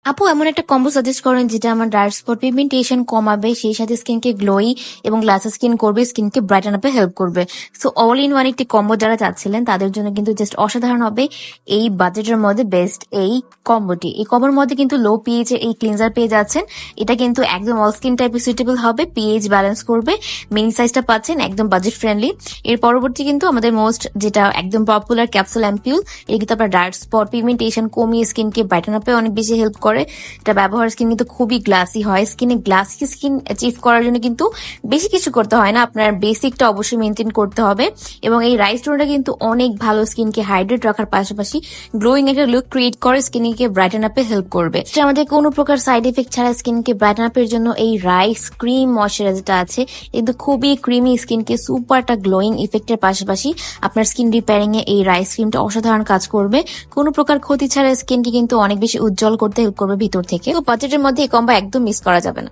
আপু এমন একটা কম্বো সাজেস্ট করেন যেটা আমার ডার্ক স্পট পিগমেন্টেশন কমাবে, সেই সাথে স্কিনকে গ্লোই এবং গ্লাসি স্কিন করবে, স্কিনকে ব্রাইটেন আপে হেল্প করবে। সো অল ইন ওয়ান একটি কম্বো যারা চাচ্ছিলেন তাদের জন্য কিন্তু জাস্ট অসাধারণ হবে এই বাজেটের মধ্যে বেস্ট এই কম্বোটি। এই কম্বোর মধ্যে কিন্তু লো পিএইচ এর এই ক্লিনজার পেয়ে যাচ্ছেন। এটা কিন্তু একদম অল স্কিন টাইপে সুইটেবল হবে, পিএইচ ব্যালেন্স করবে, মিনি সাইজটা পাচ্ছেন একদম বাজেট ফ্রেন্ডলি। এর পরবর্তী কিন্তু আমাদের মোস্ট যেটা একদম পপুলার ক্যাপসুল অ্যাম্পিউল, এটা কিন্তু আপনার ডার্ক স্পট পিগমেন্টেশন কমিয়ে স্কিনকে ব্রাইটেন আপে অনেক বেশি হেল্প করে। এটা ব্যবহার স্কিন কিন্তু খুবই গ্লাসি হয়। স্কিনে গ্লাসি স্কিন অ্যাচিভ করার জন্য কিন্তু বেশি কিছু করতে হয় না, আপনার বেসিকটা অবশ্যই মেনটেন করতে হবে। এবং এই রাইস টোনটা কিন্তু অনেক ভালো স্কিনকে হাইড্রেট রাখার পাশাপাশি গ্লোয়িং একটা লুক ক্রিয়েট করে, স্কিনকে ব্রাইটেন আপে হেল্প করবে। এটা আমাদের কোনো প্রকার সাইড এফেক্ট ছাড়া স্কিনকে ব্রাইটেন আপের জন্য এই রাইস ক্রিম ময়শ্চারাইজারটা আছে, কিন্তু খুবই ক্রিমি, স্কিনকে সুপার একটা গ্লোয়িং ইফেক্টের পাশাপাশি আপনার স্কিন রিপেয়ারিং এ এই রাইস ক্রিমটা অসাধারণ কাজ করবে। কোনো প্রকার ক্ষতি ছাড়া স্কিনকে কিন্তু অনেক বেশি উজ্জ্বল করতে হেল্প করবে ভিতর থেকে। তো বাজেটের মধ্যে এই কম্বো একদম মিস করা যাবে না।